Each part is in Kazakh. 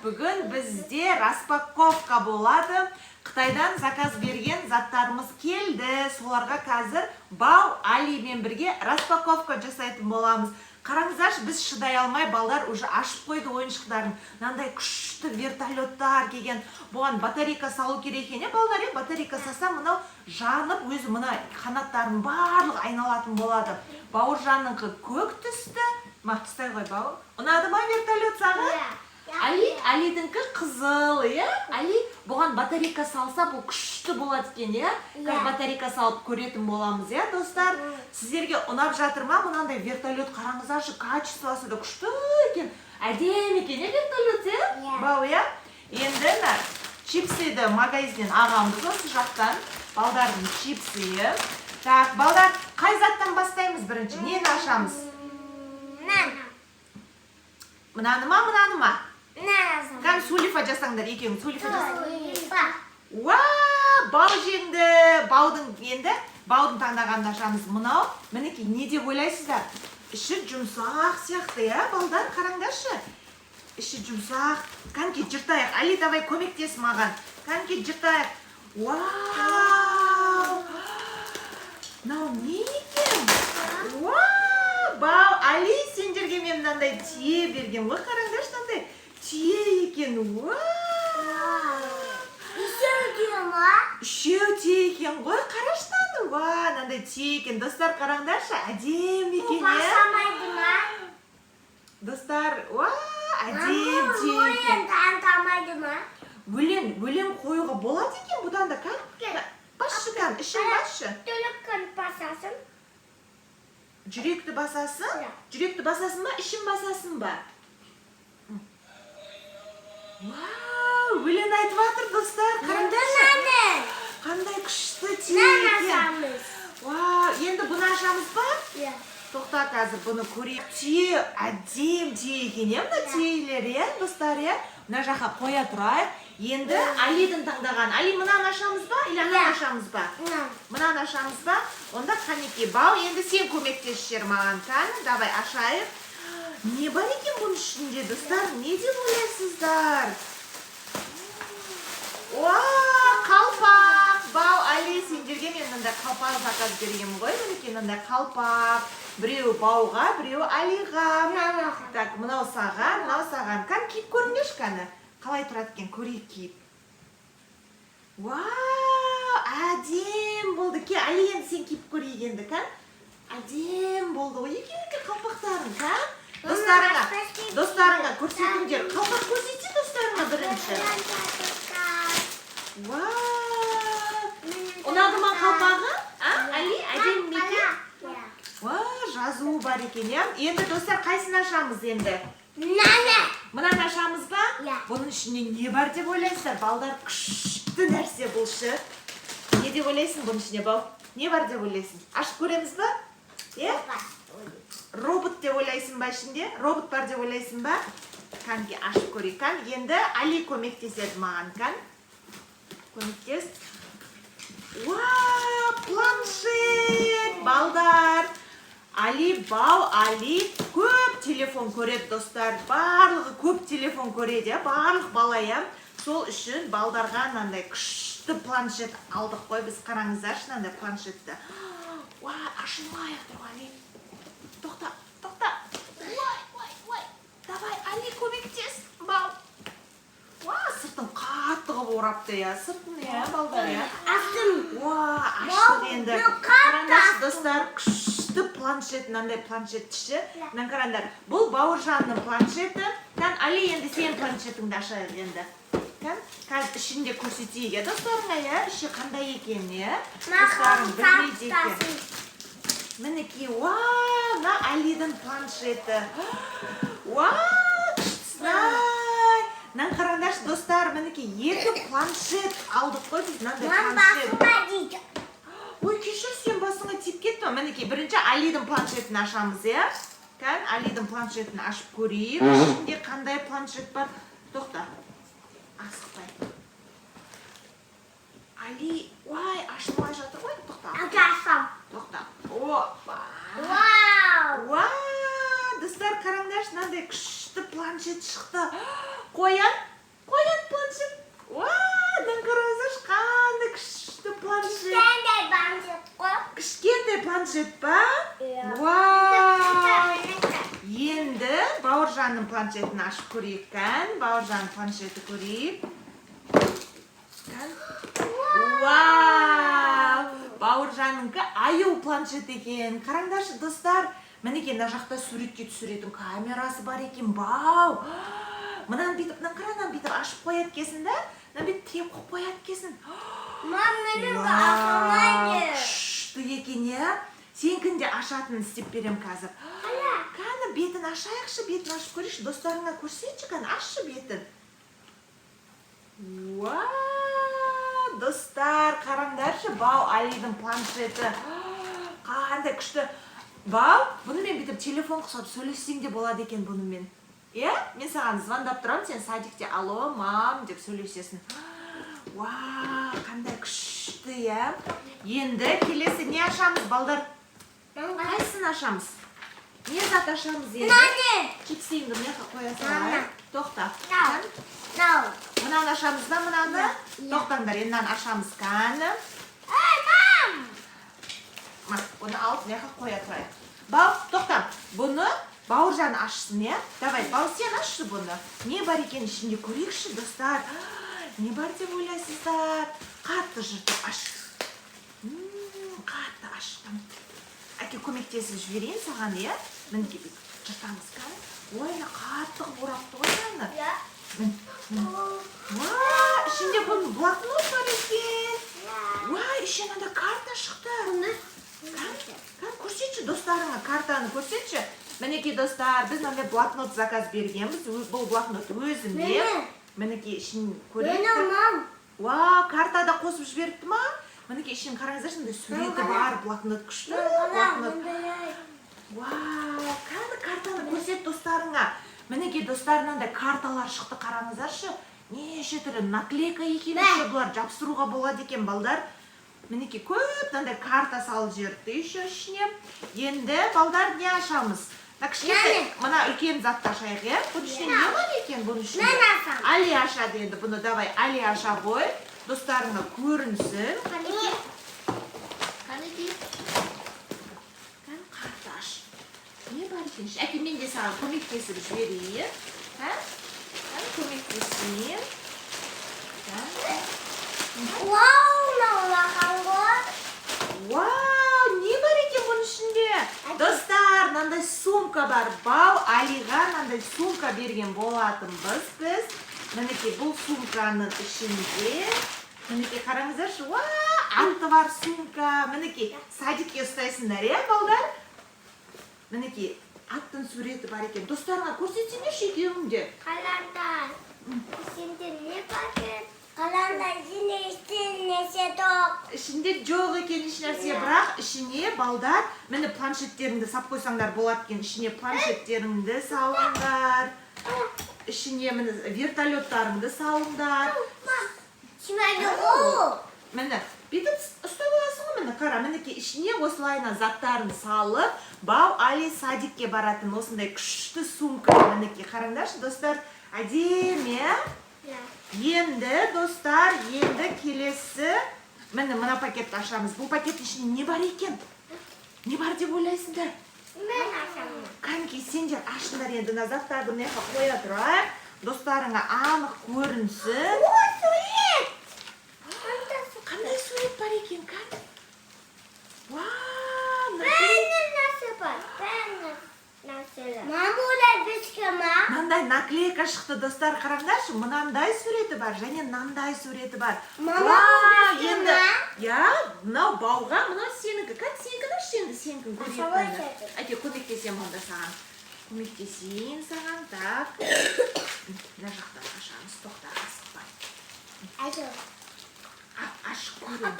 бүгін бізде распаковка болады. Қытайдан заказ берген заттарымыз келді. Соларға қазір Бау Алимен бірге распаковка жасайтын боламыз. Қараңыздаршы, біз шыдай алмай, балдар уже ашып қойды ойыншықтарын. Нандай күшті вертолеттар келген. Бұған батарейка салу керек екен, балдар, батарейка салса, мынау жанып, өзі мына қанаттарын барлық айналатын болады. Бауыржанның көк түсті. Мақтыстай ғой, Бауыр. Ұнады ма вертолет саған? Алидіңкі қызыл, Али бұған батарейка салса, бұл күшті болады екен, Қазір батарейка салып көретін боламыз, достар. Сіздерге ұнап жатыр ма? Мұнандай вертолет қараңыздаршы, качествосы да күшті екен. Әдемі екен, вертолет, Бау, Енді чипсиді магазиннен ағамыз осы жақтан. Балдардың чипсиі. Так, балдар, қай заттан бастаймыз бірінші? Нені ашамыз? Мынаны ма? Кәм сулифа жасаңдар, екеуің сулифа жасаңдар. Бау жеңді. Баудың таңдағанды ашамыз. Мұнау, мінеки, не деп ойлайсыздар? Іші жұмсақ сияқты, балдар, қараңдаршы. Іші жұмсақ. Кәнке жыртайық. Али, давай көмектес маған. Кәнке жыртайық. Мынау не екен? Бау, Али, сендерге мен мынандай тие берген. Қараңдаршы, мынандай тие екен. Үшеу тие екен ғой, қараштаны. Мынандай тие екен. Достар, қараңдаршы, әдем екен. Басамайды ма? Достар, әдем тие екен. Тамайды ма? Өлең қоюға болады екен бұдан да, басшы кән, ішін басшы. Түліккін басасын. Жүректі басасын? Жүректі басасын ба, ішін басасын ба? Өлең айтып атыр, достар. Қараңдаршы. Қандай күшті тие екен. Енді бұны ашамыз ба? Тоқта қазір бұны көрейік. Тие, әдем тие екен, мына тиелер, достар, мына жаққа қоя тұрайық. Енді Алидің таңдаған. Али, мұнан ашамыз ба? Или анан ашамыз ба? Мұнан ашамыз ба? Онда қанеке, Бау, енді сен көмектес жер маған, давай ашайық. Не бар екен бұның ішінде, достар? Не деп ойлайсыздар? Қалпақ! Бау, Али, сендерге мен мындай қалпақ заказ берген ғой. Мінеке мындай қалпақ. Біреу Бауға, біреу Алиға. Так, мынау саған. Кән киіп көріңдерші кәні. Қалай тұрады екен, көрейік киіп. Әдем болды. Ке, Али, енді сен киіп көрейік енді, кән? Әдем болды. Екен қалпақтарың, кән? Достарыңа көрсетіңдер. Қалпақ көрсетсе достарыңа бірінші. Ұнады ма қалпағы? Али, әдем екен? Жазуы бар екен, Енді достар, қайсын ашамыз енді? Мұнан ашамыз ба? Бұның ішінде не бар деп ойлайсыздар? Балдар, күшті нәрсе бұлшы. Не деп ойлайсың бұның ішінде, Бау? Не бар деп ойлайсың? Ашып көреміз ба? Робот деп ойлайсың ба ішінде? Робот бар деп ойлайсың ба? Кәнге ашып көрейік. Енді Али көмектеседі маған, кән? Көмектес. Планшет! Балдар! Али, Бау, Али көп телефон көреді, достар. Барлығы көп телефон көреді, барлық бала, Сол үшін балдарға нандай күшті планшет алдық қой. Біз қараңыздаршы нандай планшетті. Ашылмай отыр, Али. Тоқта. Давай, Али, көмектес, Бау. Сыртын қатты қылып орапты, сыртын, балдар, Аштық енді. Қараңдаршы, достар, күшті планшет, мынандай планшеттіші. Мынан қараңдар, бұл Бауыржанның планшеті. Али, енді сен планшетіңді ашайық енді. Қазір ішінде көрсетейік, достарыңа, іші қандай екен, достарың білмейді екен. Мінеки, мына Алидің планшеті. Күштісінай. Мынан қараңдаршы, достар, мінеки, екі планшет алдық қой біз, мынандай планшет. Кешір, сен басыңа тиіп кетті ма? Мінеке, бірінші Алидің планшетін ашамыз, Алидің планшетін ашып көрейік. Ішінде қандай планшет бар? Тоқта. Асықпай. Али, ашылмай жатыр ғой, тоқта. Тоқта. Достар, қараңдаршы, мынандай күшті күшті планшет шықты. Қоян планшет. Діңкіріңіздерші, қандай күшті планшет. Кішкентай планшет қой. Кішкентай планшет па? Енді Бауыржанның планшетін ашып көрейік кән. Бауыржанның планшеті көрейік. Бауыржаныңкі аю планшет екен. Қараңдаршы достар. Мінеке мына жақта суретке түсіретін камерасы бар екен. Бау! Мынаны бүйтіп ашып қояды кесін да? Мынаны бүйтіп тіреп қояды кесін. Мам, менің ашылмайды. Күшті екен, е? Сенкін де ашатынын істеп берем қазір. Кәні бетін ашайықшы, бетін ашып көрейші. Достарыңа көрсетші, кәні ашшы бетін. Достар, қараңдаршы, Бау Алидің планшеті. Қандай күшті. Бау, бұнымен бітіп телефон құсап сөйлессең де болады екен бұнымен. Мен саған звондап тұрам, сен садикте алло, мам деп сөйлесесің. Қандай күшті, е? Енді келесі не ашамыз, балдар? Қайсын ашамыз? Не зат ашамыз енді? Чипсейіңді мына қоясың. Тоқта. Мынаны ашамыз да, мынаны? Тоқтаңдар, енді ашамыз кәні. Оны алып мына қоя тұрайық. Бау, тоқтам. Бұны Бауыржан ашсын, е? Давай, Бау, сен ашшы бұны. Не бар екен ішінде көрейікші, достар. Не бар деп ойлайсыздар? Қатты жыртып аш. Қатты аштым. Әке көмектесіп жіберейін саған, е? Мінеке жыртамыз кән. Ой, қатты борапты ғой сені. Ішінде бұның блокнот бар екен. Ішінде анда карта шықты. Кән, көрсетші достарыңа, картаны көрсетші. Мінеке достар, біз мынандай блокнот заказ бергенбіз. Бұл блокнот өзімде. Мінеке ішін көрейік. Картада қосып жіберіпті ма? Мінеке ішін қараңыздар, сондай суреті бар, блокнот күшті. Кәні картаны көрсет достарыңа. Мінеке достарынан да карталар шықты, қараңыздаршы. Неше түрі наклейка екен, бұлар жапсыруға болады екен, балдар. Мінеке көп мынандай карта салып жіберіпті ішіне. Енді балдар не ашамыз? Мына үлкен затты ашайық, е? Бұның ішіне не бар екен бұның ішіне? Мен ашам. Али ашады енді бұны, давай Али аша ғой. Достарыңа көрінсін. Қанеке? Кән қарта аш. Не бар екен? Әке мен де саған көмектесіп жіберейін. Кән көмектесейін. Не бар екен бұның ішінде? Достар, мынандай сумка бар. Бау Алиға мынандай сумка берген болатынбыз біз. Мінеке бұл сумканың ішінде. Мінеке қараңыздаршы, атты бар сумка. Мінеке садикке ұстайсыңдар, е, балдар? Мінеке аттың суреті бар екен. Достарыңа көрсетсеңдерші екеуіңде. Қалардан. Ішінде не бар екен? Қалардан ішінде тоқ. Ішінде жоқ екен еш нәрсе, бірақ ішіне балдар, міне планшеттеріңді сап қойсаңдар болады екен. Ішіне планшеттеріңді салыңдар. Ішіне міне вертолеттарыңды салыңдар. Шымайды ғой. Міне бүйтіп ұстап аласың ғой, міне қара, мінеке ішіне осылайына заттарын салып, Бау Али садикке баратын осындай күшті сумка. Мінеке қараңдаршы, достар, әдемі. Енді достар, енді келесі міне мына пакетті ашамыз. Бұл пакеттің ішінде не бар екен? Не бар деп ойлайсыңдар? Мен ашамын. Қанеке сендер ашыңдар, енді назаттарды мына жаққа қоя тұрайық. Достарыңа анық көрінсін. Сурет! Қандай сурет бар екен, кән? Бәрінің нәрсе бар. Бәрінің нәрселер. Мамулар бішкіма. Мынандай наклейка шықты, достар, қараңдаршы. Мынандай суреті бар, және мынандай суреті бар. Енді, мынау Бауға, мынау сенікі. Кән, сенкін аш, енді сенкін көрейік. Әке, көмектесем онда саған. Көмектесейін саған, так. Мына жақтан ашамыз, тоқта, асықпай. Ашық көрейін.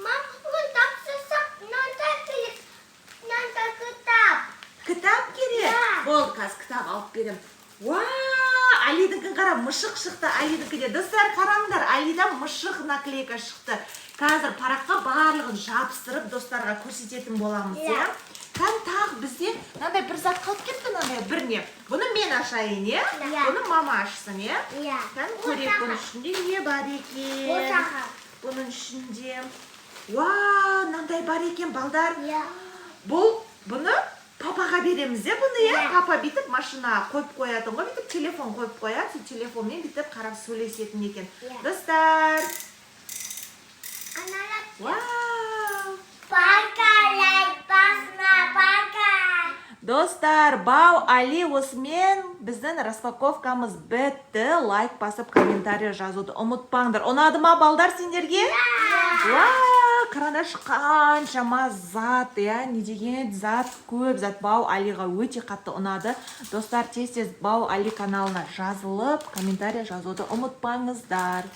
Мам, бүгін тапсырсақ, мынандай кітап. Кітап керек? Болды, қазір кітап алып берем. Алидікін қара, мышық шықты Алидікіде. Достар, қараңдар, Алидан мышық наклейка шықты. Қазір параққа барлығын жабыстырып достарға көрсететін боламыз, е? Кән тағы бізде мынандай бір зат қалып кетті, мынандай бір не. Бұны мен ашайын, е? Иә. Бұны мама ашсын, е? Иә. Кән көрейік бұның ішінде не бар екен. Ортаға. Бұның ішінде. Уа, мынандай бар екен, балдар. Иә. Бұны папаға береміз, е, бұны, е? Иә. Папа бүйтіп машина қойып қоятын ғой, бүйтіп телефон қойып қояды, сол телефонмен бүйтіп қарап сөйлесетін екен. Иә. Достар. Аналар. Вау! Пока, лайк басма, пока. Достар, Бау Али осымен біздің распаковкамыз бітті. Лайк басып, комментарий жазуды ұмытпаңдар. Ұнады ма, балдар, сендерге? Вау, қараңдаршы қаншама зат, не деген зат, көп зат. Бау Алиға өте қатты ұнады. Достар, тез-тез Бау Али каналына жазылып, комментарий жазуды ұмытпаңыздар.